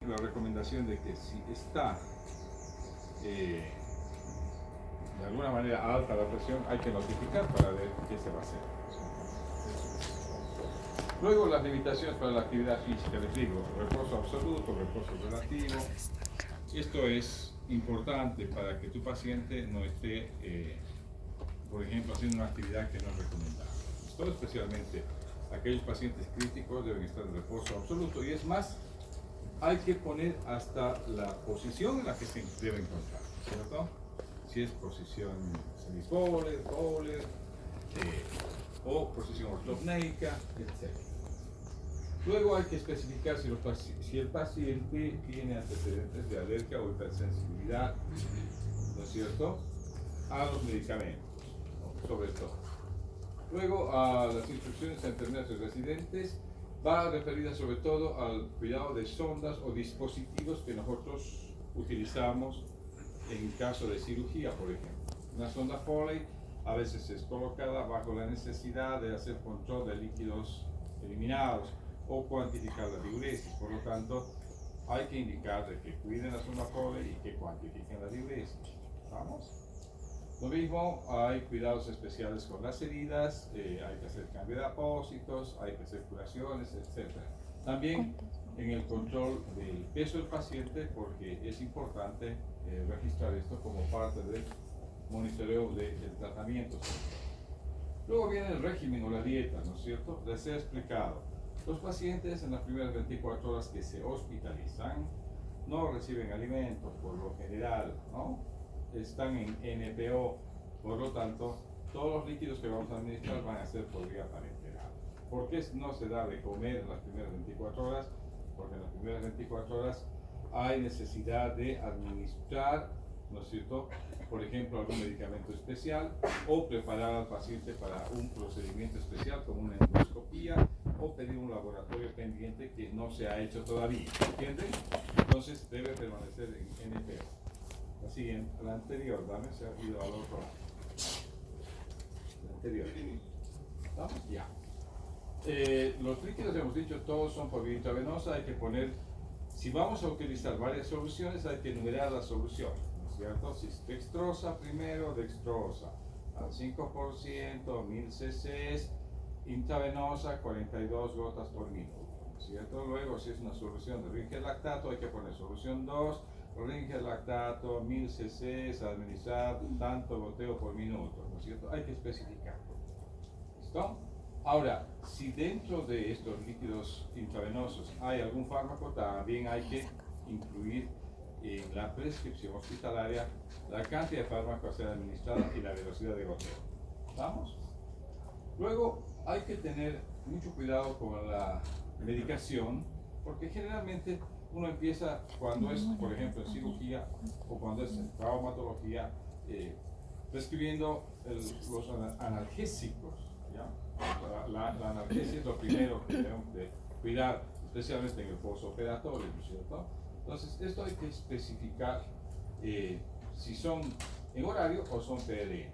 la recomendación de que si está de alguna manera alta la presión, hay que notificar para ver qué se va a hacer. Luego las limitaciones para la actividad física, les digo, reposo absoluto, reposo relativo. Esto es importante para que tu paciente no esté, por ejemplo, haciendo una actividad que no es recomendable. Esto especialmente aquellos pacientes críticos deben estar en reposo absoluto, y es más, hay que poner hasta la posición en la que se debe encontrar, ¿cierto? Si es posición semipole, pole, o posición ortopneica, etc. Luego hay que especificar si el paciente tiene antecedentes de alergia o hipersensibilidad, ¿no es cierto?, a los medicamentos, ¿no?, sobre todo. Luego, a las instrucciones a enfermeras y residentes, va referida sobre todo al cuidado de sondas o dispositivos que nosotros utilizamos en caso de cirugía, por ejemplo. Una sonda Foley a veces es colocada bajo la necesidad de hacer control de líquidos eliminados o cuantificar la diuresis. Por lo tanto, hay que indicar de que cuiden la sonda Foley y que cuantifiquen la diuresis. ¿Vamos? Lo mismo, hay cuidados especiales con las heridas, hay que hacer cambio de apósitos, hay que hacer curaciones, etc. También en el control del peso del paciente, porque es importante registrar esto como parte del monitoreo del tratamiento. Luego viene el régimen o la dieta, ¿no es cierto? Les he explicado. Los pacientes en las primeras 24 horas que se hospitalizan no reciben alimentos por lo general, ¿no? Están en NPO, por lo tanto, todos los líquidos que vamos a administrar van a ser por vía parenteral. ¿Por qué no se da de comer en las primeras 24 horas? Porque en las primeras 24 horas hay necesidad de administrar, ¿no es cierto?, por ejemplo, algún medicamento especial, o preparar al paciente para un procedimiento especial como una endoscopía, o pedir un laboratorio pendiente que no se ha hecho todavía, ¿entienden? Entonces debe permanecer en NPO. La siguiente, la anterior, dame, se ha ido al otro lado. La anterior. ¿Estamos? Ya. Los líquidos, hemos dicho, todos son por vía intravenosa. Hay que poner, si vamos a utilizar varias soluciones, hay que enumerar las soluciones, ¿no es cierto? Si es dextrosa primero, dextrosa, al 5%, 1000 cc, intravenosa, 42 gotas por minuto, ¿no es cierto? Luego, si es una solución de Ringer lactato, hay que poner solución 2, Ringer lactato, 1000 cc, administrar tanto goteo por minuto, ¿no es cierto? Hay que especificar. ¿Listo? Ahora, si dentro de estos líquidos intravenosos hay algún fármaco, también hay que incluir en la prescripción hospitalaria la cantidad de fármaco a ser administrada y la velocidad de goteo. ¿Vamos? Luego, hay que tener mucho cuidado con la medicación, porque generalmente uno empieza cuando es, por ejemplo, en cirugía o cuando es en traumatología, prescribiendo los analgésicos, ¿ya? La analgesia es lo primero que debemos de cuidar, especialmente en el postoperatorio, ¿no es cierto? Entonces, esto hay que especificar si son en horario o son PRN,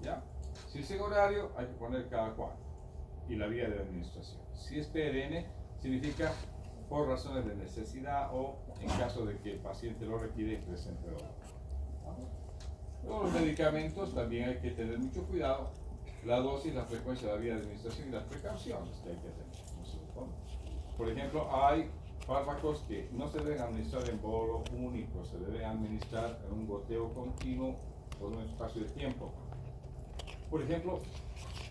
¿ya? Si es en horario, hay que poner cada cuánto y la vía de administración. Si es PRN, significa por razones de necesidad o en caso de que el paciente lo requiere y presente dolor. Luego, los medicamentos también hay que tener mucho cuidado. La dosis, la frecuencia, la vía de administración y las precauciones que hay que tener, ¿no es cierto? Por ejemplo, hay fármacos que no se deben administrar en bolo único, se deben administrar en un goteo continuo por un espacio de tiempo. Por ejemplo,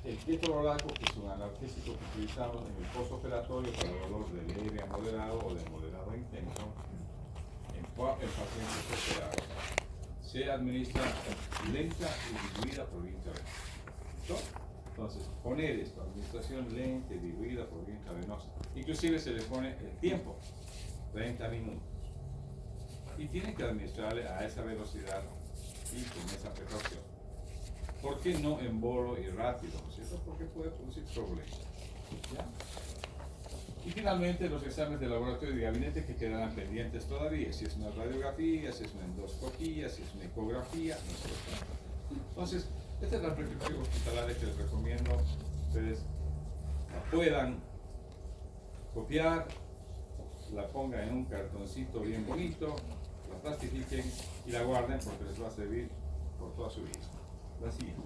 el ketorolaco, que es un analgésico que utilizamos en el postoperatorio para dolor de leve a moderado o de moderado a intenso en pacientes operados, se administra lenta y diluida por vía intravenosa. ¿Listo? Entonces, poner esto, administración lenta y diluida por vía intravenosa. Inclusive se le pone el tiempo, 30 minutos. Y tiene que administrarle a esa velocidad y con esa precaución. ¿Por qué no en bolo y rápido? ¿No es cierto? Porque puede producir problemas. ¿Ya? Y finalmente los exámenes de laboratorio de gabinete que quedarán pendientes todavía. Si es una radiografía, si es una endoscopía, si es una ecografía, ¿no es cierto? Entonces, esta es la prescripción hospitalaria que les recomiendo ustedes la puedan copiar la pongan en un cartoncito bien bonito, la plastifiquen y la guarden porque les va a servir por toda su vida. La siguiente.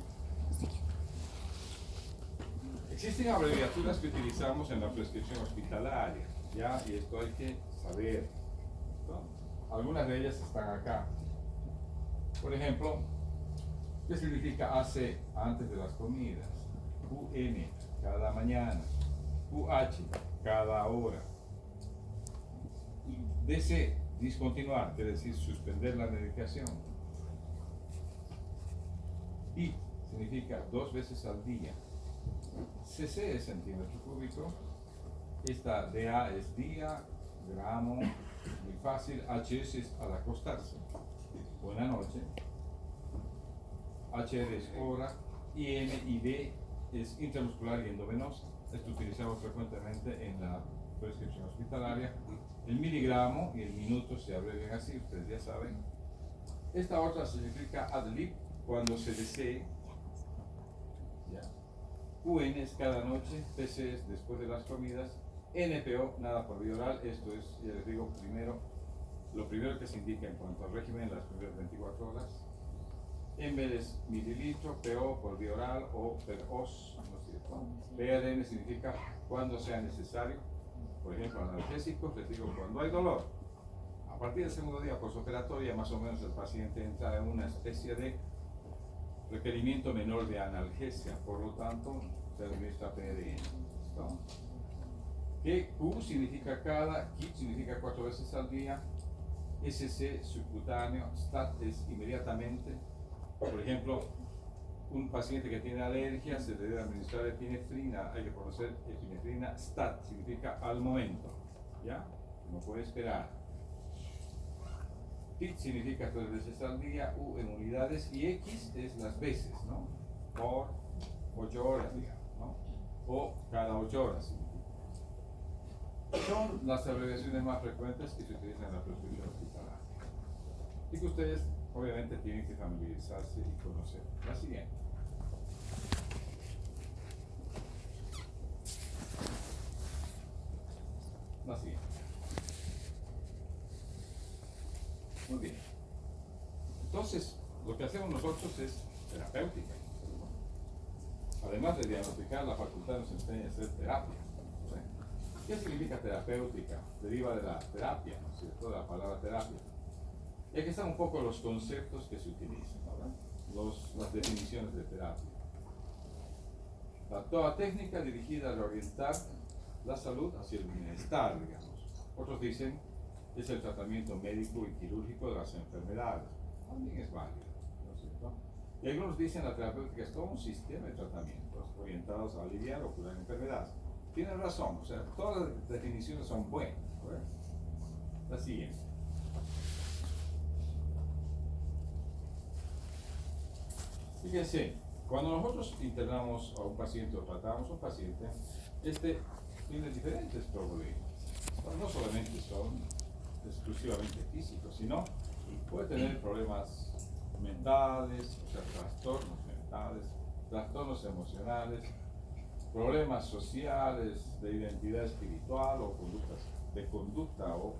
Existen abreviaturas que utilizamos en la prescripción hospitalaria, ¿ya? Y esto hay que saber, ¿no? Algunas de ellas están acá. Por ejemplo, ¿qué significa AC antes de las comidas? QM, cada mañana. QH, cada hora. DC, discontinuar, quiere decir suspender la medicación. I significa 2 veces al día. CC es centímetro cúbico. Esta DA es día, gramo, muy fácil. HS es al acostarse, buena noche. HR es hora. IM y D es intramuscular y endovenosa. Esto utilizamos frecuentemente en la prescripción hospitalaria. El miligramo y el minuto se abrevian así, ustedes ya saben. Esta otra significa ad lib, cuando se desee. ¿Ya? QN es cada noche, PC es después de las comidas, NPO, nada por vía oral. Esto es, ya les digo, lo primero que se indica en cuanto al régimen, las primeras 24 horas. ml es mililitro, PO por vía oral o per os, ¿no es cierto? PRN significa cuando sea necesario. Por ejemplo, analgésicos, les digo, cuando hay dolor. A partir del segundo día postoperatoria, más o menos el paciente entra en una especie de requerimiento menor de analgesia, por lo tanto, se administra PRN. ¿Listo? Q significa cada, KIT significa 4 veces al día, SC subcutáneo, STAT es inmediatamente. Por ejemplo, un paciente que tiene alergia se le debe administrar epinefrina, hay que conocer epinefrina. STAT significa al momento, ¿ya? No puede esperar. PIT significa 3 veces al día, U en unidades y X es las veces, ¿no? Por 8 horas, digamos, ¿no? O cada 8 horas significa. Son las abreviaciones más frecuentes que se utilizan en la prescripción hospitalaria. Y que ustedes obviamente tienen que familiarizarse y conocer. La siguiente. La siguiente. Muy bien. Entonces, lo que hacemos nosotros es terapéutica. Además de diagnosticar, la facultad nos enseña a hacer terapia. ¿Sí? ¿Qué significa terapéutica? Deriva de la terapia, ¿no es cierto? De la palabra terapia. Y aquí están un poco los conceptos que se utilizan, ¿verdad? Las definiciones de terapia. Toda técnica dirigida a reorientar la salud hacia el bienestar, digamos. Otros dicen es el tratamiento médico y quirúrgico de las enfermedades. También es válido, ¿no es cierto? Y algunos dicen la terapéutica es todo un sistema de tratamientos orientados a aliviar o curar enfermedades. Tienen razón, o sea, todas las definiciones son buenas, ¿correcto? La siguiente. Fíjense, cuando nosotros internamos a un paciente o tratamos a un paciente, tiene diferentes problemas. No solamente son exclusivamente físicos, sino puede tener problemas mentales, o sea, trastornos mentales, trastornos emocionales, problemas sociales, de identidad espiritual o conducta o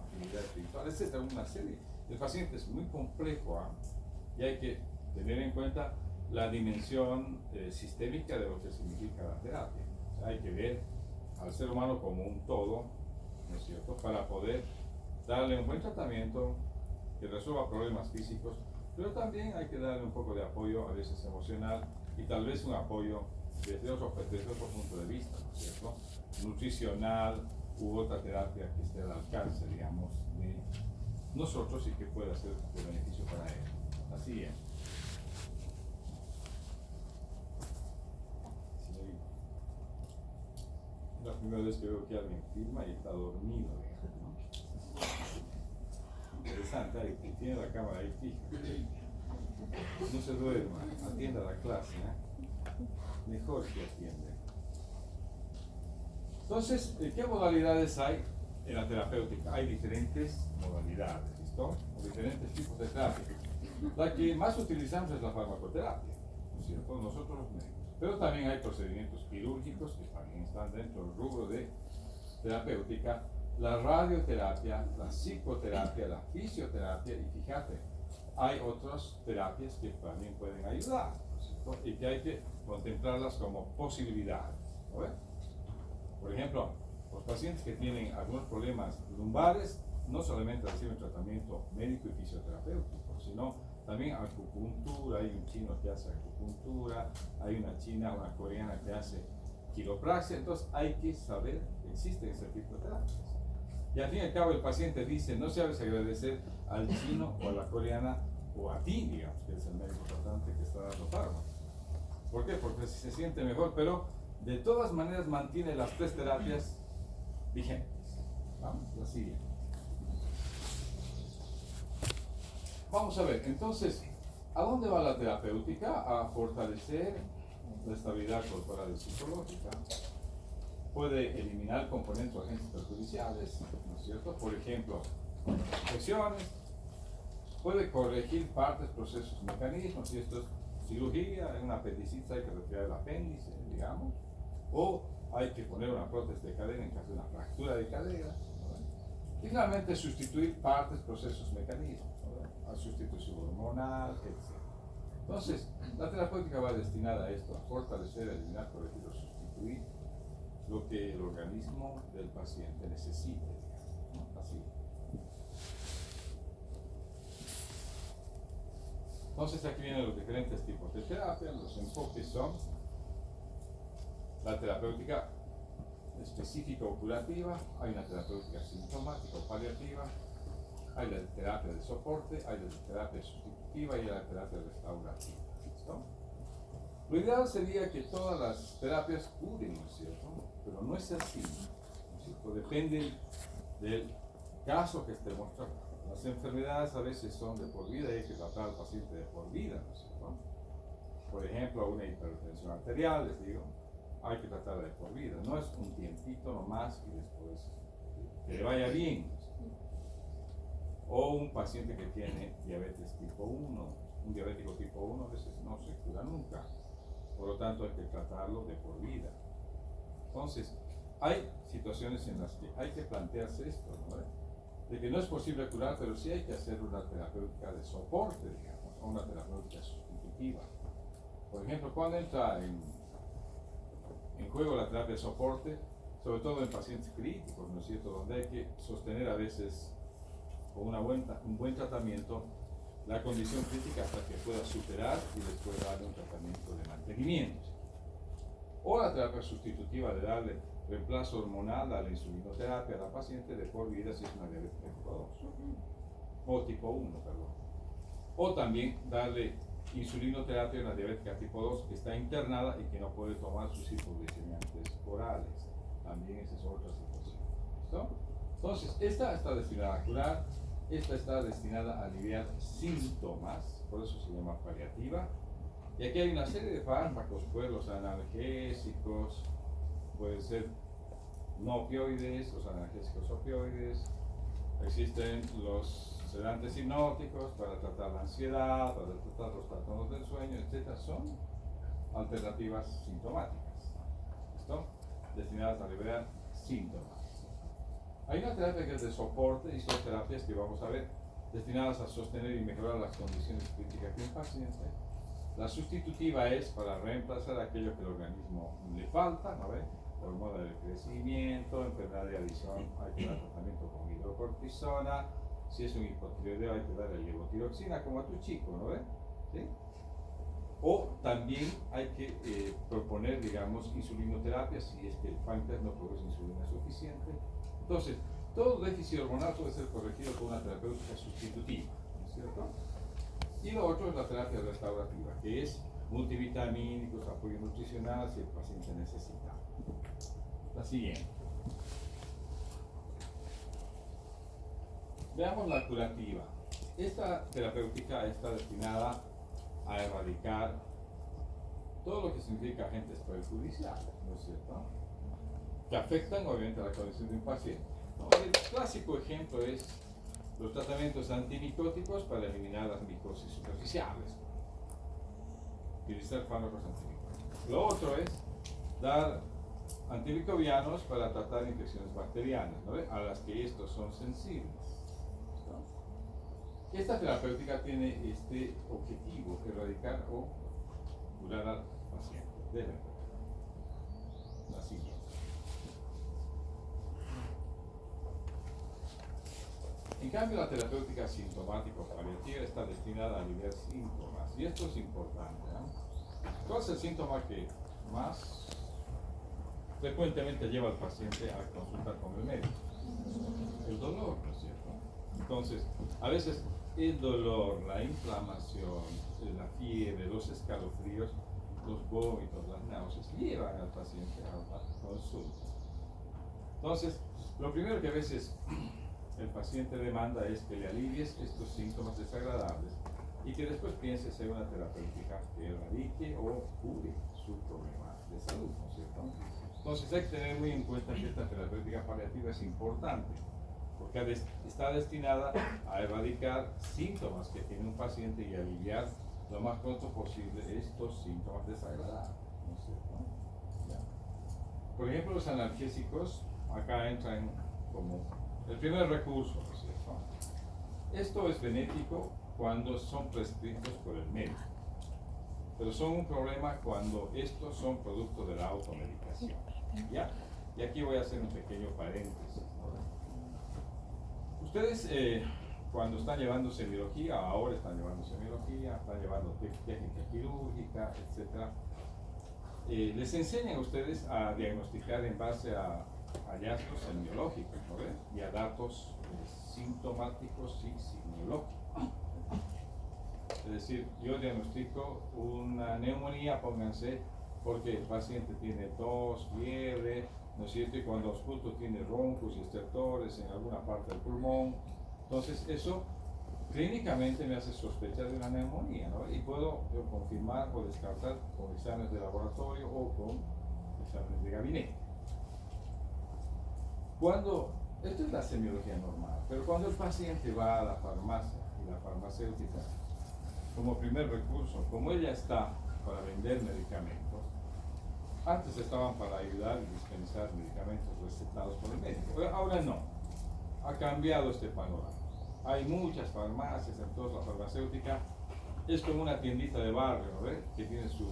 actividad espiritual, etc. Una serie. El paciente es muy complejo, y hay que tener en cuenta la dimensión sistémica de lo que significa la terapia. O sea, hay que ver al ser humano como un todo, ¿no es cierto?, para poder darle un buen tratamiento que resuelva problemas físicos, pero también hay que darle un poco de apoyo, a veces emocional, y tal vez un apoyo desde otro punto de vista, ¿no es cierto?, nutricional u otra terapia que esté al alcance, digamos, de nosotros y que pueda ser de beneficio para él. Así es. La primera vez que veo que alguien firma y está dormido, ¿no? Interesante, ahí tiene la cámara ahí fija. No se duerma, atienda la clase, mejor que atiende. Entonces, ¿qué modalidades hay en la terapéutica? Hay diferentes modalidades, ¿listo? O diferentes tipos de terapia. La que más utilizamos es la farmacoterapia, ¿no es cierto? Nosotros los médicos. Pero también hay procedimientos quirúrgicos que también están dentro del rubro de terapéutica. la radioterapia, la psicoterapia, la fisioterapia, y fíjate, hay otras terapias que también pueden ayudar, ¿no es cierto? Y que hay que contemplarlas como posibilidades, ¿no ves? Por ejemplo, los pacientes que tienen algunos problemas lumbares, no solamente reciben tratamiento médico y fisioterapéutico, sino también acupuntura. Hay un chino que hace acupuntura, hay una china, una coreana que hace quiropraxia. Entonces hay que saber que existen ese tipo de terapias. Y al fin y al cabo el paciente dice, no sabes agradecer al chino o a la coreana o a ti, digamos, que es el médico tratante que está dando fármacos. ¿Por qué? Porque se siente mejor, pero de todas maneras mantiene las 3 terapias vigentes. Vamos, la siguiente. Vamos a ver, entonces, ¿a dónde va la terapéutica? A fortalecer la estabilidad corporal y psicológica. Puede eliminar componentes o agentes perjudiciales, ¿no es cierto? Por ejemplo, infecciones. Puede corregir partes, procesos, mecanismos. Si esto es cirugía, en una apendicitis hay que retirar el apéndice, digamos. O hay que poner una prótesis de cadera en caso de una fractura de cadera, ¿no? Y finalmente sustituir partes, procesos, mecanismos, ¿no? A sustitución hormonal, etc. Entonces, la terapéutica va destinada a esto, a fortalecer, eliminar, corregir o sustituir lo que el organismo del paciente necesite, digamos, ¿no? Así. Entonces aquí vienen los diferentes tipos de terapia. Los enfoques son la terapéutica específica o curativa, hay una terapéutica sintomática o paliativa, hay la terapia de soporte, hay la terapia sustitutiva y la terapia restaurativa. ¿Listo? Lo ideal sería que todas las terapias curen, ¿no es cierto? Pero no es así, ¿no es cierto? Depende del caso que estemos tratando. Las enfermedades a veces son de por vida y hay que tratar al paciente de por vida, ¿no es cierto? Por ejemplo, una hipertensión arterial, les digo, hay que tratarla de por vida. No es un tiempito nomás y después que le vaya bien, ¿no es cierto? O un paciente que tiene diabetes tipo 1, un diabético tipo 1 a veces no se cura nunca. Por lo tanto, hay que tratarlo de por vida. Entonces, hay situaciones en las que hay que plantearse esto, ¿no? De que no es posible curar, pero sí hay que hacer una terapéutica de soporte, digamos, o una terapéutica sustitutiva. Por ejemplo, cuando entra en juego la terapia de soporte, sobre todo en pacientes críticos, ¿no es cierto?, donde hay que sostener a veces con un buen tratamiento la condición crítica hasta que pueda superar y después darle un tratamiento de mantenimiento. O la terapia sustitutiva de darle reemplazo hormonal a la insulinoterapia a la paciente de por vida si es una diabetes tipo 2 o tipo 1, perdón. O también darle insulinoterapia a una diabética tipo 2 que está internada y que no puede tomar sus hipoglicemiantes orales. También esa es otra situación. ¿Listo? Entonces, esta está destinada a curar, esta está destinada a aliviar síntomas, por eso se llama paliativa. Y aquí hay una serie de fármacos, pues los analgésicos, pueden ser no opioides, los analgésicos opioides, existen los sedantes hipnóticos para tratar la ansiedad, para tratar los trastornos del sueño, etc. Son alternativas sintomáticas, ¿listo? Destinadas a liberar síntomas. Hay una terapia que es de soporte y son terapias que vamos a ver destinadas a sostener y mejorar las condiciones críticas de un paciente. La sustitutiva es para reemplazar aquello que el organismo le falta, ¿no ve? Hormona del crecimiento, enfermedad de adición, hay que dar tratamiento con hidrocortisona. Si es un hipotiroideo, hay que darle levotiroxina, como a tu chico, ¿no ve? ¿Sí? O también hay que proponer, digamos, insulinoterapia si es que el páncreas no produce insulina suficiente. Entonces, todo déficit hormonal puede ser corregido con una terapéutica sustitutiva, ¿no es cierto? Y lo otro es la terapia restaurativa, que es multivitamínicos, apoyo nutricional si el paciente necesita. La siguiente. Veamos la curativa. Esta terapéutica está destinada a erradicar todo lo que significa agentes perjudiciales, ¿no es cierto?, que afectan obviamente la condición de un paciente, ¿no? El clásico ejemplo es los tratamientos antimicóticos para eliminar las micosis superficiales, utilizar fármacos antimicóticos. Lo otro es dar antimicrobianos para tratar infecciones bacterianas, ¿no? A las que estos son sensibles. ¿No? Esta terapéutica tiene este objetivo, erradicar o curar al paciente de la enfermedad. La siguiente. En cambio, la terapéutica sintomático-paliativa está destinada a aliviar síntomas, y esto es importante, ¿no? ¿Cuál es el síntoma que más frecuentemente lleva al paciente a consultar con el médico? El dolor, ¿no es cierto? Entonces, a veces el dolor, la inflamación, la fiebre, los escalofríos, los vómitos, las náuseas, llevan al paciente a la consulta. Entonces, lo primero que a veces el paciente demanda es que le alivies estos síntomas desagradables y que después pienses en una terapéutica que erradique o cure su problema de salud, ¿no es cierto? Entonces hay que tener muy en cuenta que esta terapéutica paliativa es importante porque está destinada a erradicar síntomas que tiene un paciente y aliviar lo más pronto posible estos síntomas desagradables, ¿no es cierto? ¿Ya? Por ejemplo, los analgésicos acá entran como el primer recurso, ¿no es cierto? Esto es benéfico cuando son prescritos por el médico, pero son un problema cuando estos son producto de la automedicación. ¿Ya? Y aquí voy a hacer un pequeño paréntesis, ¿no? Ustedes cuando están llevando semiología, ahora están llevando semiología, están llevando técnica quirúrgica, etc. Les enseñan a ustedes a diagnosticar en base a hallazgos semiológicos, ¿no ven? Y a datos sintomáticos y semiológicos. Es decir, yo diagnostico una neumonía, pónganse, porque el paciente tiene tos, fiebre, ¿no es cierto? Y cuando ausculto tiene roncos y estertores en alguna parte del pulmón. Entonces eso clínicamente me hace sospechar de una neumonía, ¿no? Y puedo yo confirmar o descartar con exámenes de laboratorio o con exámenes de gabinete. Esto es la semiología normal, pero cuando el paciente va a la farmacia y la farmacéutica, como primer recurso, como ella está para vender medicamentos, antes estaban para ayudar y dispensar medicamentos recetados por el médico, ahora no, ha cambiado este panorama. Hay muchas farmacias, entonces la farmacéutica es como una tiendita de barrio, ¿no ves? Que tiene su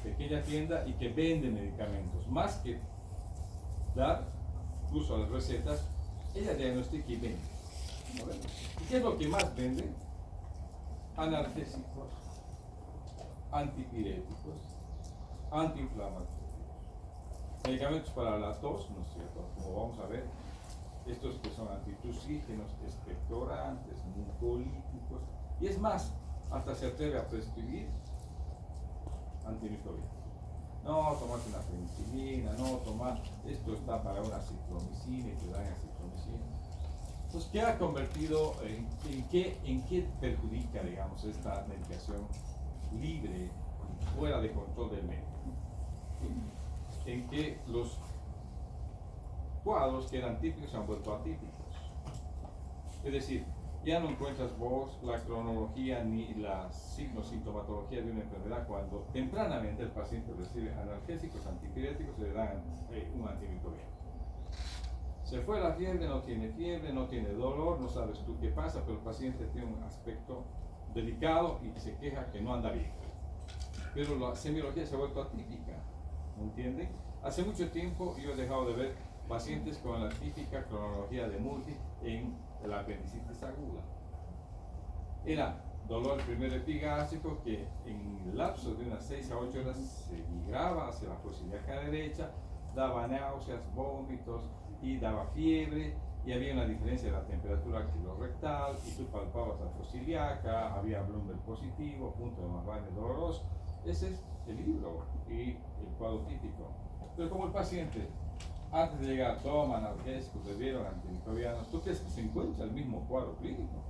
pequeña tienda y que vende medicamentos, más que dar uso a las recetas, ella diagnostica y vende, ¿no ves? ¿Y qué es lo que más vende? Analgésicos, antipiréticos, antiinflamatorios, medicamentos para la tos, ¿no es cierto? Como vamos a ver, estos que son antitusígenos, expectorantes, mucolíticos, y es más, hasta se atreve a prescribir antimicrobianos. No, tomate una penicilina, no, tomar, esto está para una citromicina y te dan citromicina. Entonces, ¿qué ha convertido, en qué perjudica, digamos, esta medicación libre, fuera de control del médico? En que los cuadros que eran típicos se han vuelto atípicos. Es decir, ya no encuentras vos la cronología ni la sintomatología de una enfermedad cuando tempranamente el paciente recibe analgésicos, antipiréticos y le dan un antimicrobiano. Se fue la fiebre, no tiene dolor, no sabes tú qué pasa, pero el paciente tiene un aspecto delicado y se queja que no anda bien. Pero la semiología se ha vuelto atípica, ¿me entienden? Hace mucho tiempo yo he dejado de ver pacientes con la típica cronología de Multi en la apendicitis aguda. Era dolor primer epigástrico que en el lapso de unas 6 a 8 horas se migraba hacia la fosa ilíaca derecha, daba náuseas, vómitos y daba fiebre, y había una diferencia de la temperatura quilorectal y tú palpabas la fosa ilíaca, había Bloomberg positivo, punto de Marrani doloroso. Ese es el libro y el cuadro típico. Pero como el paciente antes de llegar toma analgésicos, bebieron antimicrobianos, ¿tú crees que se encuentra el mismo cuadro clínico?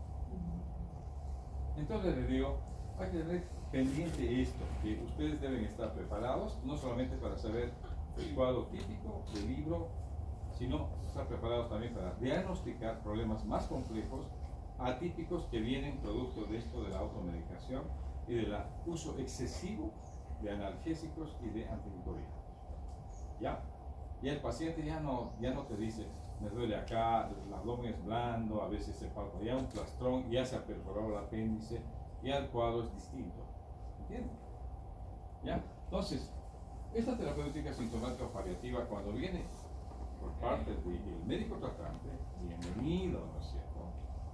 Entonces les digo, hay que tener pendiente esto, que ustedes deben estar preparados, no solamente para saber el cuadro típico del libro, sino estar preparados también para diagnosticar problemas más complejos, atípicos, que vienen producto de esto de la automedicación y del uso excesivo de analgésicos y de antimicrobianos. ¿Ya? y el paciente ya no te dice, me duele acá, el abdomen es blando, a veces se palpa ya un plastrón, ya se ha perforado el apéndice, ya el cuadro es distinto. ¿Entiendes? ¿Ya? Entonces, esta terapéutica sintomática paliativa, cuando viene por parte del médico tratante, bienvenido, ¿no es cierto?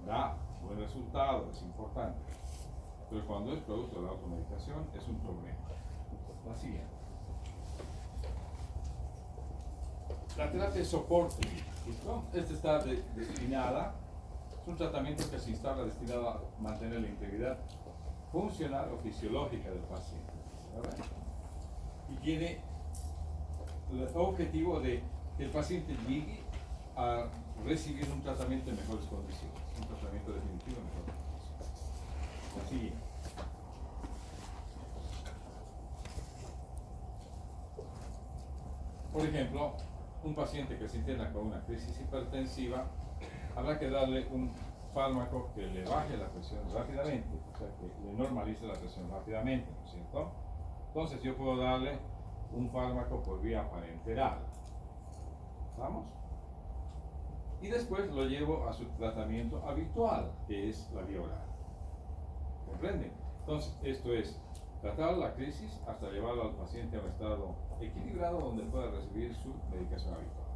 Da buen resultado, es importante. Pero cuando es producto de la automedicación, es un problema. La siguiente. La terapia de soporte. ¿Listo? Esta está destinada, es un tratamiento que se instala destinado a mantener la integridad funcional o fisiológica del paciente. ¿Verdad? Y tiene el objetivo de que el paciente llegue a recibir un tratamiento en mejores condiciones, un tratamiento definitivo en mejores condiciones. La siguiente. Por ejemplo, un paciente que se interna con una crisis hipertensiva, habrá que darle un fármaco que le baje la presión rápidamente, o sea, que le normalice la presión rápidamente, ¿no es cierto? Entonces yo puedo darle un fármaco por vía parenteral. ¿Vamos? Y después lo llevo a su tratamiento habitual, que es la vía oral. ¿Comprenden? Entonces, esto es tratar la crisis hasta llevarlo al paciente a un estado equilibrado donde pueda recibir su medicación habitual.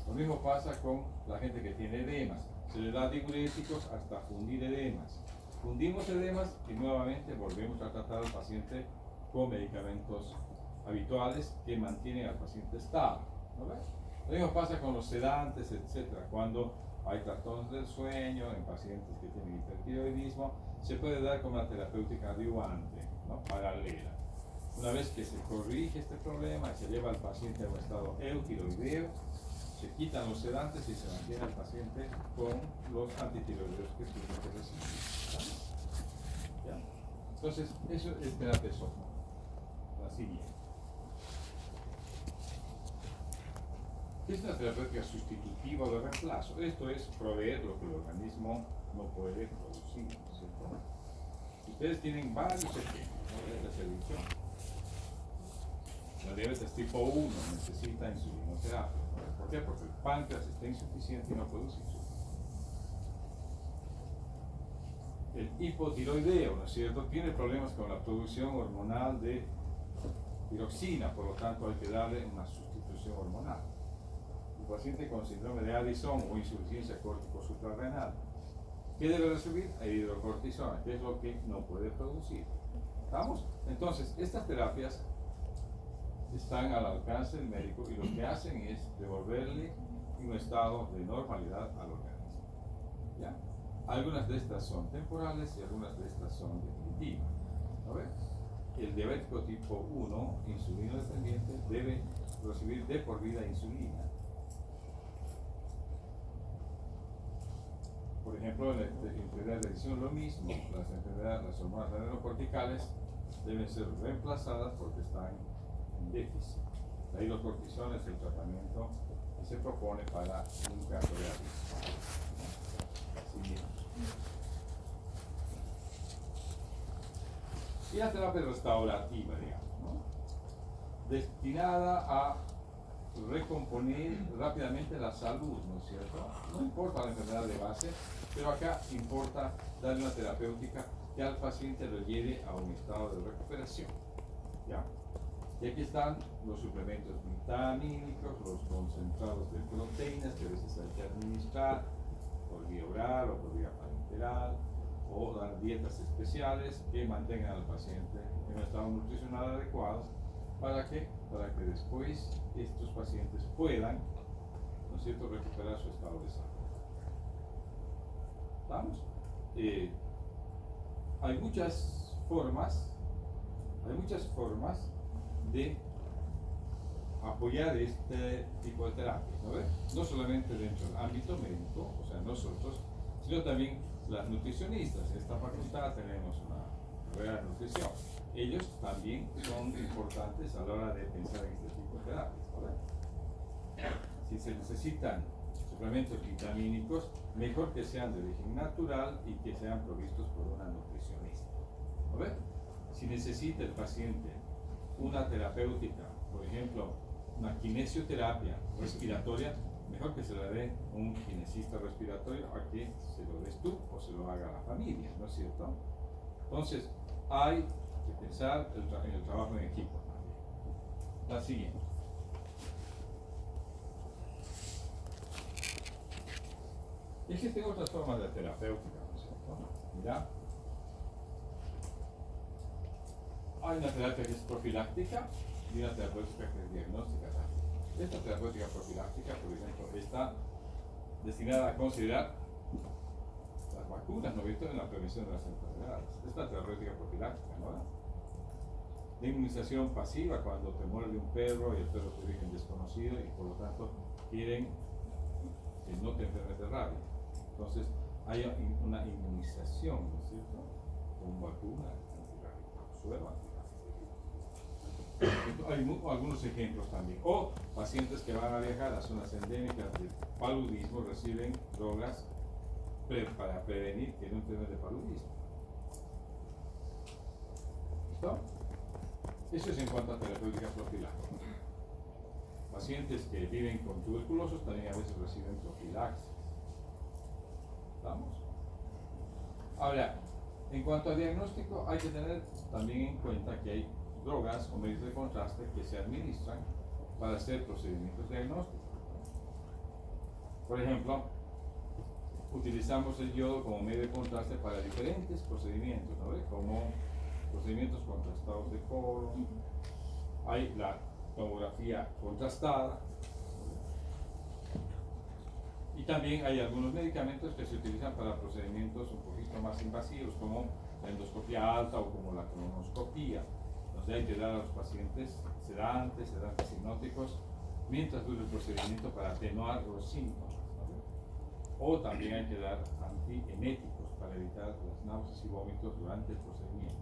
Lo mismo pasa con la gente que tiene edemas. Se le da diuréticos hasta fundir edemas. Fundimos edemas y nuevamente volvemos a tratar al paciente con medicamentos habituales que mantienen al paciente estable. ¿No ves? Lo mismo pasa con los sedantes, etc. Cuando hay trastornos del sueño en pacientes que tienen hipertiroidismo, se puede dar como una terapéutica adyuvante, ¿no? Paralela. Una vez que se corrige este problema y se lleva al paciente a un estado eutiroideo, se quitan los sedantes y se mantiene al paciente con los antitiroideos que tiene que recibir. ¿Ya? Entonces, eso es terapia de soporte. La siguiente. Es una terapéutica sustitutiva o de reemplazo. Esto es proveer lo que el organismo no puede producir, ¿cierto? Ustedes tienen varios ejemplos, ¿no? De servicio. La diabetes tipo 1 necesita insulinoterapia. ¿Por qué? Porque el páncreas está insuficiente y no produce insulina. El hipotiroideo, ¿no es cierto?, tiene problemas con la producción hormonal de tiroxina, por lo tanto hay que darle una sustitución hormonal. El paciente con síndrome de Addison o insuficiencia córtico suprarrenal, ¿qué debe recibir? Hidrocortisona, que es lo que no puede producir. ¿Estamos? Entonces, estas terapias están al alcance del médico y lo que hacen es devolverle un estado de normalidad al organismo. ¿Ya? Algunas de estas son temporales y algunas de estas son definitivas. ¿No ves? El diabético tipo 1, insulino dependiente, debe recibir de por vida insulina. Por ejemplo, en la enfermedad de adicción lo mismo, las hormonas adrenocorticales deben ser reemplazadas porque están en déficit. La hidrocortisona es el tratamiento que se propone para un caso de adicción. Y la terapia restaurativa, digamos, ¿no? Destinada a recomponer rápidamente la salud, ¿no es cierto? No importa la enfermedad de base, pero acá importa darle una terapéutica que al paciente lo lleve a un estado de recuperación. ¿Ya? Y aquí están los suplementos vitamínicos, los concentrados de proteínas que a veces hay que administrar por vía oral o por vía parenteral, o dar dietas especiales que mantengan al paciente en un estado nutricional adecuado. ¿Para qué? Para que después estos pacientes puedan, ¿no es cierto?, recuperar su estado de salud. ¿Estamos? Hay muchas formas de apoyar este tipo de terapias, ¿no ves? No solamente dentro del ámbito médico, o sea, nosotros, sino también las nutricionistas. En esta facultad tenemos una carrera de nutrición. Ellos también son importantes a la hora de pensar en este tipo de terapias, ¿verdad? Si se necesitan suplementos vitamínicos, mejor que sean de origen natural y que sean provistos por una nutricionista, ¿no ves? Si necesita el paciente una terapéutica, por ejemplo, una kinesioterapia respiratoria, mejor que se la dé un kinesista respiratorio a que se lo des tú o se lo haga la familia, ¿no es cierto? Entonces, hay que pensar en el trabajo en equipo también. La siguiente. Existen otras formas de terapéutica, ¿no es cierto? Mira, hay una terapia que es profiláctica y una terapéutica que es diagnóstica. Esta terapéutica profiláctica, por ejemplo, está destinada a considerar las vacunas, ¿no es cierto?, en la prevención de las enfermedades. Esta terapéutica profiláctica, ¿no? La inmunización pasiva, cuando te muerde un perro y el perro es de origen desconocido y por lo tanto quieren que no te enfermes de rabia. Entonces, hay una inmunización, ¿no es cierto?, con vacuna antirrábica, suero antirrábica. Hay algunos ejemplos también. O pacientes que van a viajar a zonas endémicas de paludismo reciben drogas para prevenir que no enfermen de paludismo. ¿Listo? Eso es en cuanto a terapéutica profiláctica. Pacientes que viven con tuberculosos también a veces reciben profilaxis. ¿Estamos? Ahora, en cuanto a diagnóstico, hay que tener también en cuenta que hay drogas o medios de contraste que se administran para hacer procedimientos diagnósticos. Por ejemplo, utilizamos el yodo como medio de contraste para diferentes procedimientos, ¿no? Como procedimientos contrastados de colon, hay la tomografía contrastada, y también hay algunos medicamentos que se utilizan para procedimientos un poquito más invasivos, como la endoscopia alta o como la colonoscopia, donde hay que dar a los pacientes sedantes hipnóticos, mientras dura el procedimiento para atenuar los síntomas, ¿no? O también hay que dar antieméticos para evitar las náuseas y vómitos durante el procedimiento,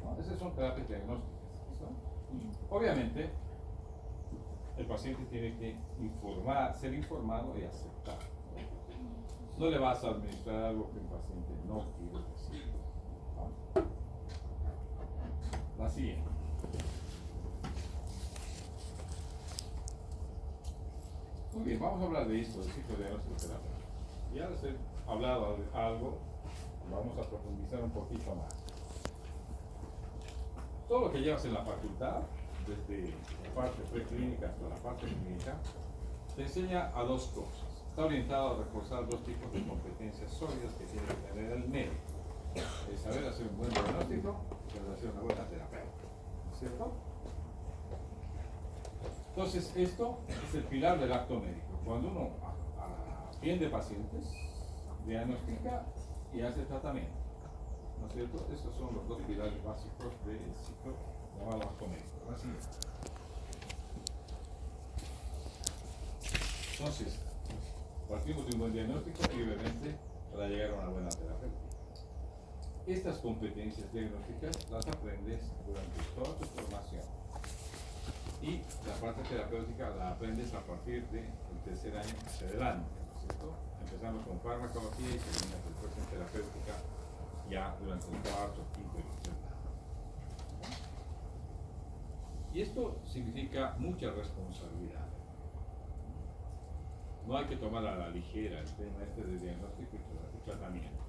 ¿no? Esas son terapias diagnósticas, ¿no? Obviamente, el paciente tiene que ser informado y aceptar. No le vas a administrar algo que el paciente no quiere decir, ¿no? La siguiente. Muy bien, vamos a hablar de esto, del ciclo diagnóstico terapéutico. Ya les he hablado de algo, vamos a profundizar un poquito más. Todo lo que llevas en la facultad, desde la parte preclínica hasta la parte clínica, te enseña a dos cosas. Está orientado a reforzar dos tipos de competencias sólidas que tiene que tener el médico: el saber hacer un buen diagnóstico y saber hacer una buena terapia, ¿cierto? Entonces, esto es el pilar del acto médico. Cuando uno atiende pacientes, diagnostica y hace tratamiento, ¿no es cierto? Estos son los dos pilares básicos del ciclo llamado acto médico. Así es. Entonces, partimos de un buen diagnóstico y obviamente para llegar a una buena terapia. Estas competencias diagnósticas las aprendes durante toda tu formación. Y la parte terapéutica la aprendes a partir del tercer año hacia adelante, ¿no es cierto? Empezamos con farmacología y terminas después en terapéutica ya durante el cuarto, quinto y tercer año. Y esto significa mucha responsabilidad. No hay que tomar a la ligera el tema este de diagnóstico y tratamiento.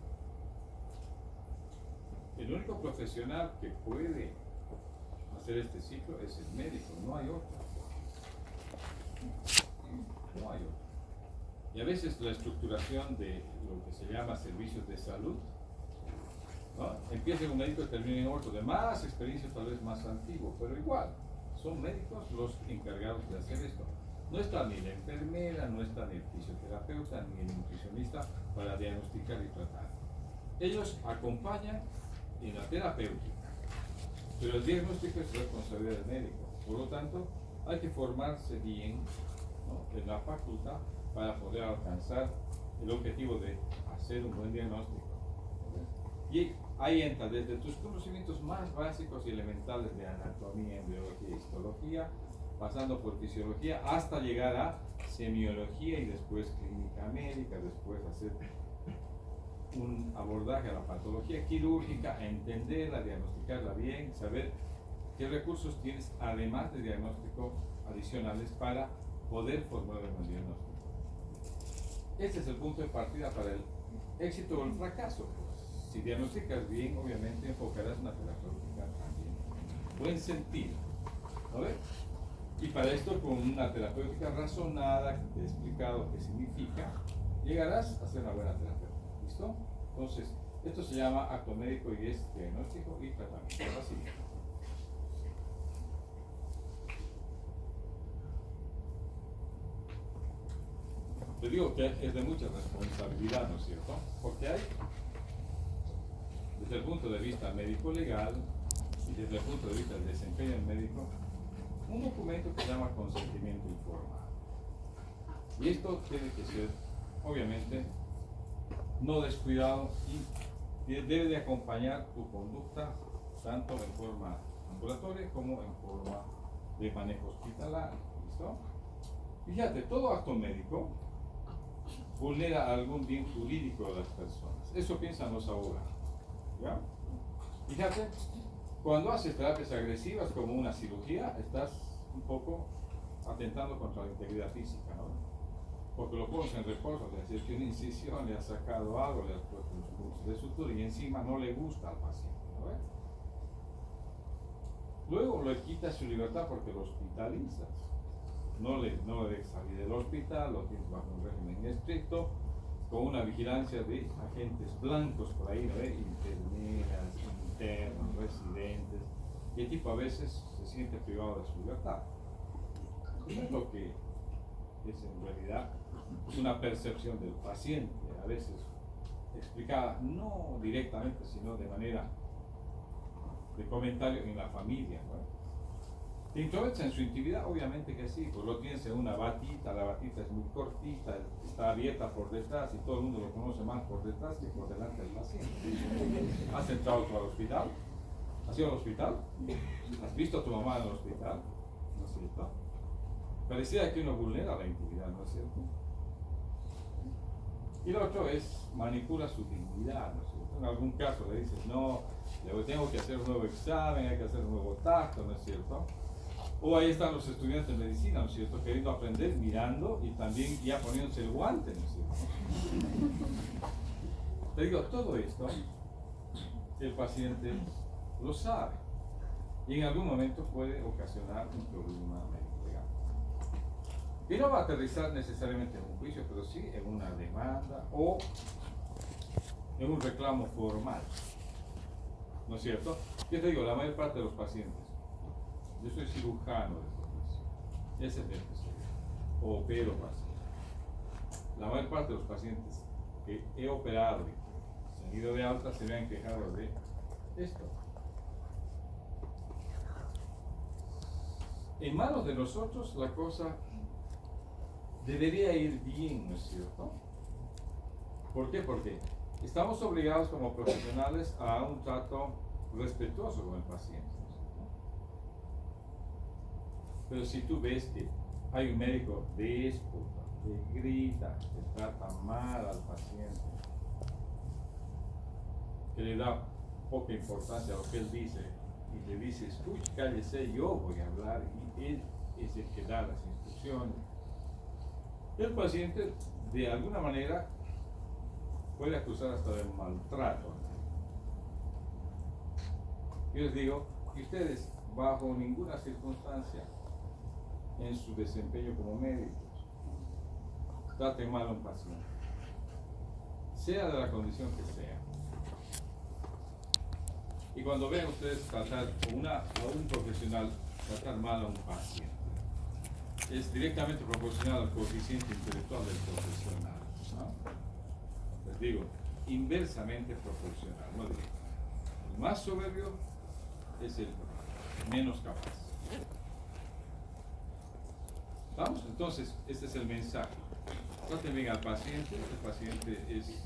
El único profesional que puede hacer este ciclo es el médico, no hay otro. No hay otro. Y a veces la estructuración de lo que se llama servicios de salud, ¿no? Empieza en un médico y termina en otro, de más experiencia, tal vez más antiguo, pero igual, son médicos los encargados de hacer esto. No está ni la enfermera, no está ni el fisioterapeuta, ni el nutricionista para diagnosticar y tratar. Ellos acompañan en la terapéutica, pero el diagnóstico es responsabilidad del médico. Por lo tanto, hay que formarse bien, ¿no?, en la facultad para poder alcanzar el objetivo de hacer un buen diagnóstico. Y ahí entra desde tus conocimientos más básicos y elementales de anatomía, embriología y histología, pasando por fisiología, hasta llegar a semiología y después clínica médica, después hacer un abordaje a la patología quirúrgica, entenderla, diagnosticarla bien, saber qué recursos tienes además de diagnóstico adicionales para poder formar un buen diagnóstico. Este es el punto de partida para el éxito o el fracaso. Si diagnosticas bien, obviamente enfocarás una terapéutica también en buen sentido. ¿No ves? Y para esto, con una terapéutica razonada, que te he explicado qué significa, llegarás a ser una buena terapeuta. ¿Listo? Entonces, esto se llama acto médico y es diagnóstico y tratamiento. Ahora sí. Te digo que es de mucha responsabilidad, ¿no es cierto? Porque hay, desde el punto de vista médico-legal y desde el punto de vista del desempeño del médico, un documento que se llama consentimiento informado. Y esto tiene que ser, obviamente, no descuidado y debe de acompañar tu conducta tanto en forma ambulatoria como en forma de manejo hospitalario. ¿Listo? Fíjate, todo acto médico vulnera algún bien jurídico de las personas. Eso piensan los abogados. ¿Ya? Fíjate, cuando haces terapias agresivas como una cirugía, estás un poco atentando contra la integridad física, ¿no? Porque lo pones en reposo, le has hecho una incisión, le has sacado algo, le has puesto unos puntos de sutura y encima no le gusta al paciente, ¿no ves? Luego le quitas su libertad porque lo hospitalizas. No le dejes salir del hospital, lo tienes bajo un régimen estricto, con una vigilancia de agentes blancos por ahí, ¿no? Enfermeras, internos, residentes, y el tipo a veces se siente privado de su libertad. Eso es lo que es en realidad una percepción del paciente, a veces explicada no directamente, sino de manera de comentario en la familia, ¿no? Te introversa en su intimidad, obviamente que sí, pues lo tienes en una batita, la batita es muy cortita, está abierta por detrás y todo el mundo lo conoce más por detrás que por delante del paciente. ¿Has entrado tú al hospital? ¿Has ido al hospital? ¿Has visto a tu mamá en el hospital? ¿No es cierto? Pareciera que uno vulnera la intimidad, ¿no es cierto? Y lo otro es, manipula su dignidad, ¿no es cierto? En algún caso le dices, no, tengo que hacer un nuevo examen, hay que hacer un nuevo tacto, ¿no es cierto? O ahí están los estudiantes de medicina, ¿no es cierto? Queriendo aprender, mirando y también ya poniéndose el guante, ¿no es cierto? Te digo, todo esto, el paciente lo sabe y en algún momento puede ocasionar un problema médico-legal. Y no va a aterrizar necesariamente en un juicio, pero sí en una demanda o en un reclamo formal. ¿No es cierto? Yo te digo, la mayor parte de los pacientes, yo soy cirujano de profesión, ese es mi especialidad, opero pacientes. La mayor parte de los pacientes que he operado y que se han ido de alta se me han quejado de esto. En manos de nosotros la cosa debería ir bien, ¿no es cierto? ¿Por qué? Porque estamos obligados como profesionales a un trato respetuoso con el paciente, ¿no es cierto? Pero si tú ves que hay un médico déspota, que grita, que trata mal al paciente, que le da poca importancia a lo que él dice y le dice, escuche, cállese, yo voy a hablar, y él es el que da las instrucciones, el paciente de alguna manera puede acusar hasta de maltrato. Yo les digo que ustedes bajo ninguna circunstancia en su desempeño como médicos traten mal a un paciente, sea de la condición que sea. Y cuando vean ustedes tratar a un profesional tratar mal a un paciente, es directamente proporcional al coeficiente intelectual del profesional, ¿no? Les digo, inversamente proporcional, no directo. El más soberbio es el menos capaz. ¿Vamos? Entonces, este es el mensaje. Traten bien al paciente. El paciente es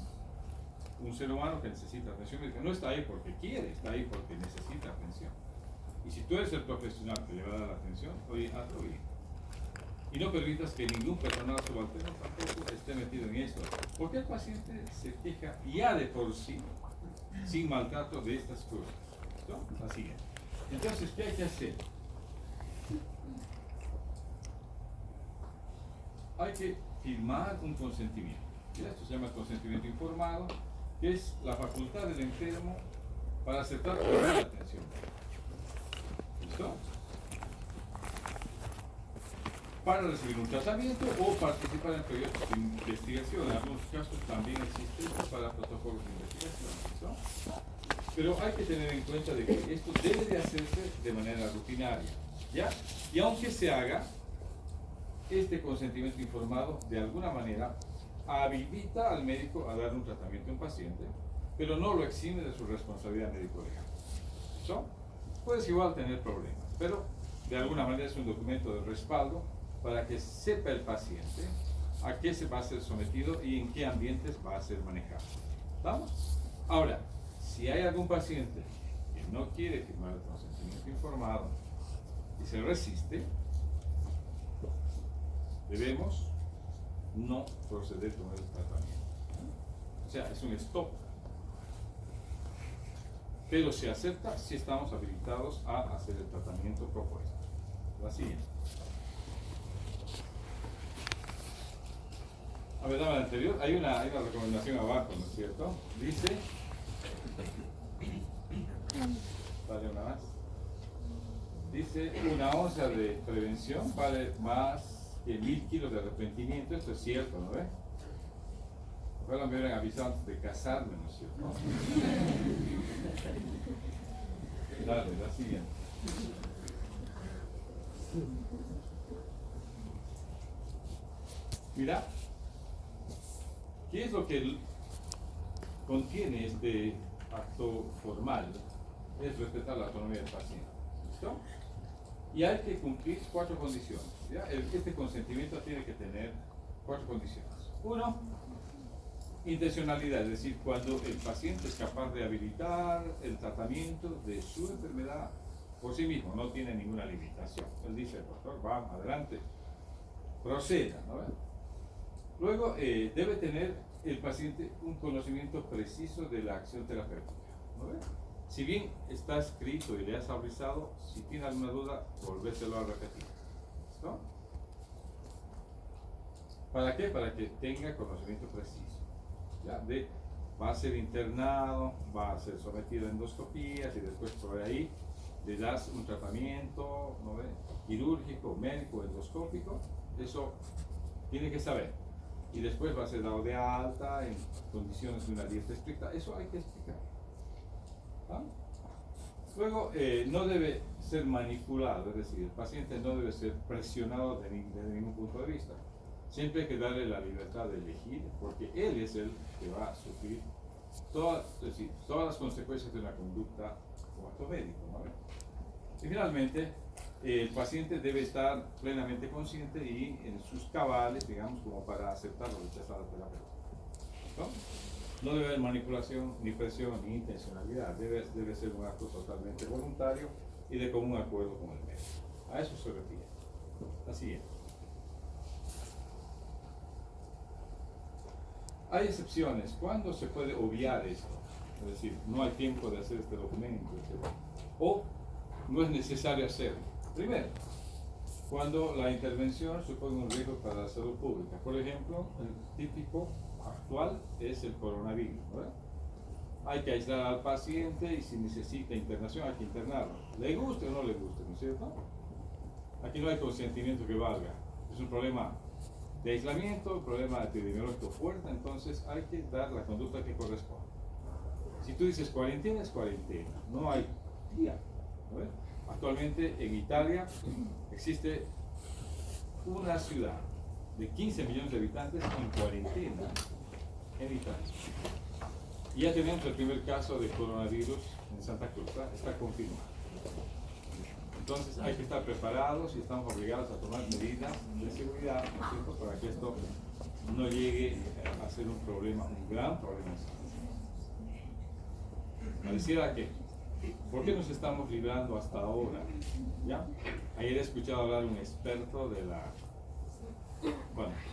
un ser humano que necesita atención médica. No está ahí porque quiere, está ahí porque necesita atención. Y si tú eres el profesional que le va a dar la atención, oye, hazlo bien. Y no permitas que ningún personal subalterno tampoco esté metido en esto. Porque el paciente se queja ya de por sí, sin maltrato, de estas cosas. ¿No? La siguiente. Entonces, ¿qué hay que hacer? hay que firmar un consentimiento. ¿Ya? Esto se llama consentimiento informado, que es la facultad del enfermo para aceptar o no la atención. ¿Listo? Para recibir un tratamiento o participar en proyectos de investigación. En algunos casos también existe esto para protocolos de investigación. ¿Listo? Pero hay que tener en cuenta de que esto debe de hacerse de manera rutinaria, ¿ya? Y aunque se haga, este consentimiento informado de alguna manera habilita al médico a dar un tratamiento a un paciente, pero no lo exime de su responsabilidad médico-legal. ¿Listo? Puedes igual tener problemas, pero de alguna manera es un documento de respaldo para que sepa el paciente a qué se va a ser sometido y en qué ambientes va a ser manejado. ¿Vamos? Ahora, si hay algún paciente que no quiere firmar el consentimiento informado y se resiste, debemos no proceder con el tratamiento. O sea, es un stop. Pero se acepta si estamos habilitados a hacer el tratamiento propuesto. La siguiente. A ver, dame la anterior. Hay una recomendación abajo, ¿no es cierto? Dice... Dale una más. Dice, una onza de prevención vale más que 1000 kilos de arrepentimiento. Esto es cierto, ¿no ves? Ojalá me hubieran avisado antes de casarme, ¿no es cierto? Dale, la siguiente. Mira, ¿qué es lo que contiene este acto formal? Es respetar la autonomía del paciente. ¿Listo? Y hay que cumplir 4 condiciones. ¿Ya? Este consentimiento tiene que tener 4 condiciones. 1, intencionalidad, es decir, cuando el paciente es capaz de habilitar el tratamiento de su enfermedad por sí mismo, no tiene ninguna limitación. Él dice, doctor, vamos, adelante, proceda, ¿no? Luego, debe tener el paciente un conocimiento preciso de la acción terapéutica, ¿no? Si bien está escrito y le has avisado, si tiene alguna duda, volvérselo a repetir. ¿Listo? ¿Para qué? Para que tenga conocimiento preciso. ¿Ya? Va a ser internado, va a ser sometido a endoscopías y después por ahí le das un tratamiento, ¿no ve? Quirúrgico, médico, endoscópico. Eso tiene que saber. Y después va a ser dado de alta en condiciones de una dieta estricta. Eso hay que explicar. ¿Ah? Luego, no debe ser manipulado, es decir, el paciente no debe ser presionado desde ningún punto de vista. Siempre hay que darle la libertad de elegir, porque él es el que va a sufrir todas las consecuencias de una conducta o acto médico, ¿no? Y finalmente, el paciente debe estar plenamente consciente y en sus cabales, digamos, como para aceptar o rechazar la terapia. ¿No? No debe haber manipulación, ni presión, ni intencionalidad. Debe ser un acto totalmente voluntario y de común acuerdo con el médico. A eso se refiere. La siguiente. Hay excepciones. ¿Cuándo se puede obviar esto? Es decir, no hay tiempo de hacer este documento, etc. O no es necesario hacerlo. Primero, cuando la intervención supone un riesgo para la salud pública. Por ejemplo, el típico actual es el coronavirus, ¿verdad? Hay que aislar al paciente y si necesita internación hay que internarlo. Le guste o no le guste, ¿no es cierto? Aquí no hay consentimiento que valga. Es un problema de aislamiento, un problema epidemiológico fuerte, entonces hay que dar la conducta que corresponde. Si tú dices cuarentena, es cuarentena. No hay día. ¿No? Actualmente en Italia existe una ciudad de 15 millones de habitantes en cuarentena en Italia. Y ya tenemos el primer caso de coronavirus en Santa Cruz, está confirmado. Entonces hay que estar preparados y estamos obligados a tomar medidas de seguridad, ¿no es cierto?, para que esto no llegue a ser un problema, un gran problema. Pareciera que, ¿por qué nos estamos librando hasta ahora? ¿Ya? Ayer he escuchado hablar un experto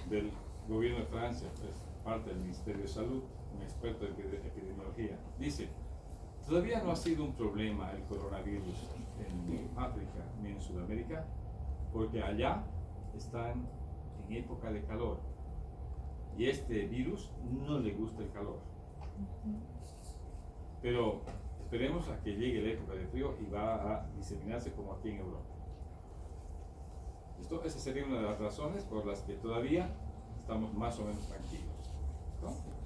del gobierno de Francia, pues, parte del Ministerio de Salud, un experto de epidemiología. Dice, todavía no ha sido un problema el coronavirus en África ni en Sudamérica, porque allá están en en época de calor. Y este virus no le gusta el calor. Pero esperemos a que llegue la época de frío y va a diseminarse como aquí en Europa. Esa sería una de las razones por las que todavía estamos más o menos tranquilos, ¿no?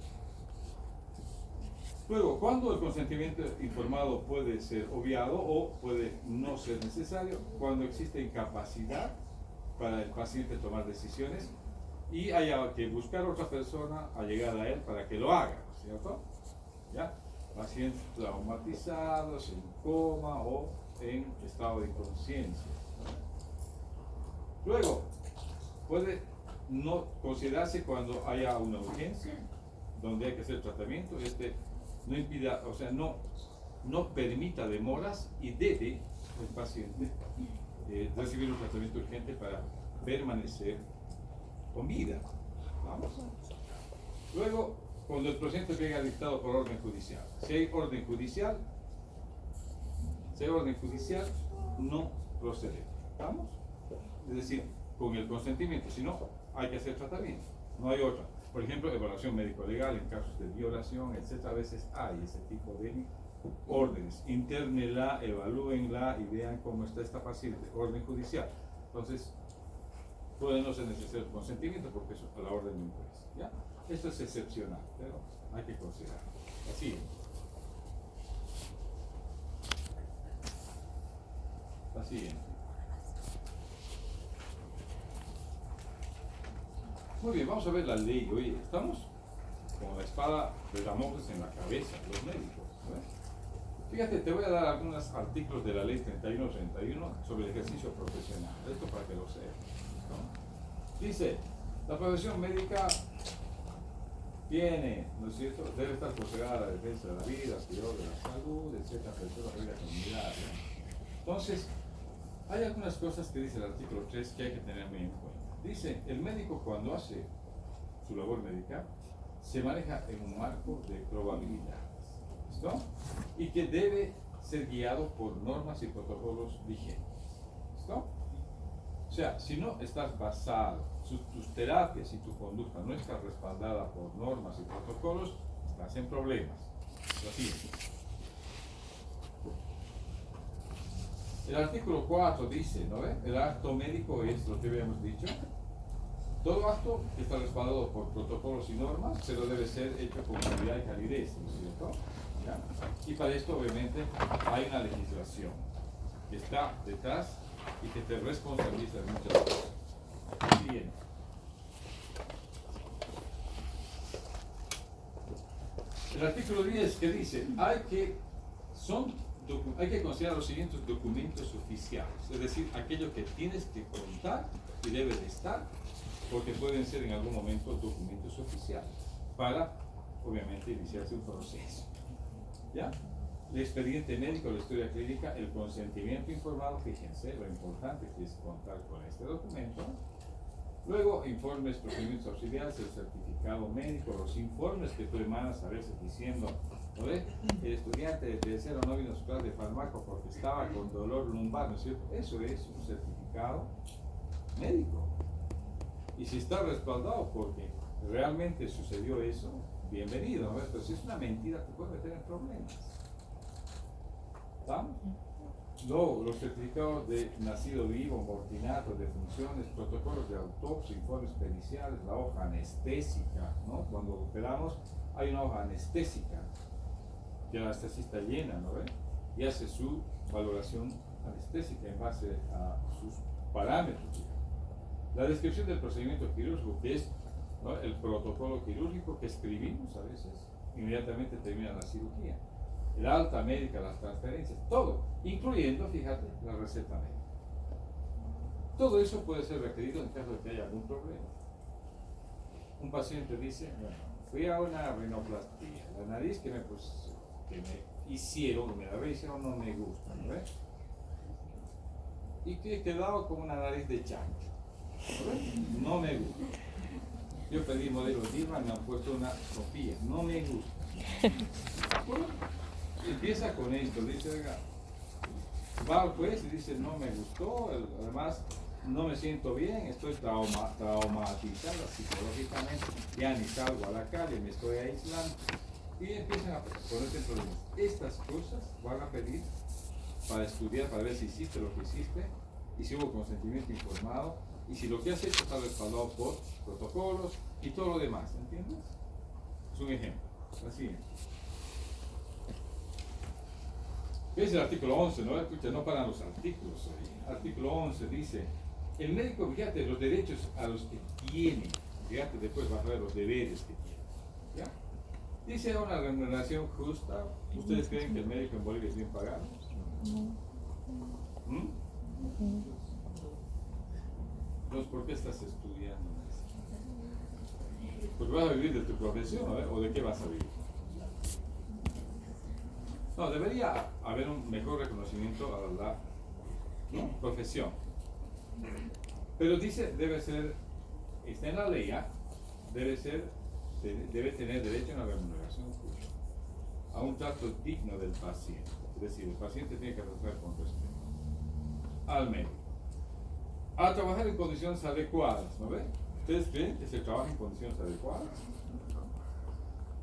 Luego, ¿cuándo el consentimiento informado puede ser obviado o puede no ser necesario? Cuando existe incapacidad para el paciente tomar decisiones y haya que buscar a otra persona a llegar a él para que lo haga, ¿cierto? ¿Ya? Pacientes traumatizados, en coma o en estado de inconsciencia. Luego, puede no considerarse cuando haya una urgencia, donde hay que hacer tratamiento, no impida, o sea, no permita demoras y debe el paciente recibir un tratamiento urgente para permanecer con vida. ¿Vamos? Luego, cuando el procedimiento venga dictado por orden judicial. Si hay orden judicial, no procede. ¿Vamos? Es decir, con el consentimiento, si no, hay que hacer tratamiento, no hay otra. Por ejemplo, evaluación médico-legal en casos de violación, etc. A veces hay ese tipo de órdenes. Internenla, evalúenla y vean cómo está esta paciente. Orden judicial. Entonces, puede no ser necesario el consentimiento porque eso es la orden de un juez. ¿Ya? Esto es excepcional, pero hay que considerarlo. Así es. La siguiente. Muy bien, vamos a ver la ley. Oye, estamos con la espada de Damocles en la cabeza, los médicos, ¿no? Fíjate, te voy a dar algunos artículos de la ley 3131 sobre el ejercicio profesional. Esto para que lo sepas, ¿no? Dice, la profesión médica tiene, ¿no es cierto?, debe estar consagrada a la defensa de la vida, cuidado de la salud, etcétera, de la comunidad, ¿no? Entonces, hay algunas cosas que dice el artículo 3 que hay que tener muy en cuenta. Dice, el médico cuando hace su labor médica se maneja en un marco de probabilidades, ¿listo? Y que debe ser guiado por normas y protocolos vigentes, ¿listo? O sea, si no estás basado, tus terapias y tu conducta no están respaldadas por normas y protocolos, estás en problemas. Así. El artículo 4 dice, ¿no ve? El acto médico es lo que habíamos dicho. Todo acto que está respaldado por protocolos y normas, pero debe ser hecho con calidad y calidez, ¿no es cierto? ¿Ya? Y para esto, obviamente, hay una legislación que está detrás y que te responsabiliza de muchas cosas. Bien. El artículo 10 que dice, hay que considerar los siguientes documentos oficiales, es decir, aquello que tienes que contar y debe de estar, porque pueden ser en algún momento documentos oficiales, para, obviamente, iniciarse un proceso. ¿Ya? El expediente médico, la historia clínica, el consentimiento informado, fíjense lo importante que es contar con este documento. Luego, informes, procedimientos auxiliares, el certificado médico, los informes que tú emanas a veces diciendo, ¿no ves? El estudiante de tercero no vino a su clase de fármaco porque estaba con dolor lumbar, ¿no es cierto? Eso es un certificado médico. Y si está respaldado porque realmente sucedió eso, bienvenido, ¿no ves? Pero si es una mentira, te puede meter en problemas. ¿Estamos? Luego, los certificados de nacido vivo, mortinato, defunciones, protocolos de autopsia, informes periciales, la hoja anestésica, ¿no? Cuando operamos, hay una hoja anestésica que el anestesista llena, ¿no ve? Y hace su valoración anestésica en base a sus parámetros. La descripción del procedimiento quirúrgico, que es, ¿no?, el protocolo quirúrgico que escribimos a veces, inmediatamente termina la cirugía. El alta médica, las transferencias, todo, incluyendo, fíjate, la receta médica. Todo eso puede ser requerido en caso de que haya algún problema. Un paciente dice, bueno, fui a una rinoplastía, la nariz que me hicieron, me la rehicieron, no me gusta, ¿no ves? Y que he quedado con una nariz de chancho, ¿no ves? No me gusta. Yo pedí modelo Diva, me han puesto una Sofía, no me gusta. Bueno, empieza con esto, dice, oiga, va al juez y dice, no me gustó, además no me siento bien, estoy traumatizado psicológicamente, ya ni salgo a la calle, me estoy aislando. Y empiezan a ponerte problemas. Estas cosas van a pedir para estudiar, para ver si hiciste lo que hiciste, y si hubo consentimiento informado, y si lo que has hecho está respaldado por protocolos y todo lo demás, ¿entiendes? Es un ejemplo. La siguiente. Es el artículo 11, ¿no? Escucha, no paran los artículos hoy. Artículo 11 dice, el médico, fíjate, los derechos a los que tiene, fíjate, después vas a ver los deberes que tiene, ¿ya? Dice una remuneración justa. ¿Ustedes creen que el médico en Bolivia es bien pagado? ¿Mm? Entonces, ¿por qué estás estudiando? Porque vas a vivir de tu profesión, ¿o de qué vas a vivir? No, debería haber un mejor reconocimiento a la profesión. Pero dice, debe ser, está en la ley, ¿ya? Debe tener derecho a una remuneración justa, a un trato digno del paciente. Es decir, el paciente tiene que tratar con respeto al médico, a trabajar en condiciones adecuadas, ¿no ven? ¿Ustedes creen que se trabaja en condiciones adecuadas?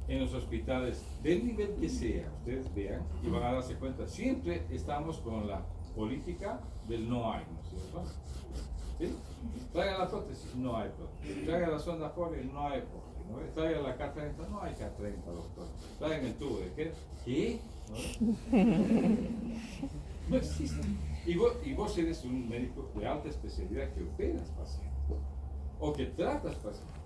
En los hospitales, del nivel que sea, ustedes vean y van a darse cuenta, siempre estamos con la política del no hay, ¿no es cierto? ¿Sí? Traigan la prótesis, no hay prótesis. Traigan la sonda Foley, no hay Foley. ¿No? Traigan la K30, no hay K30, doctor. Traigan el tubo de qué. ¿Qué? ¿No? No existe. Y vos eres un médico de alta especialidad que operas pacientes o que tratas pacientes.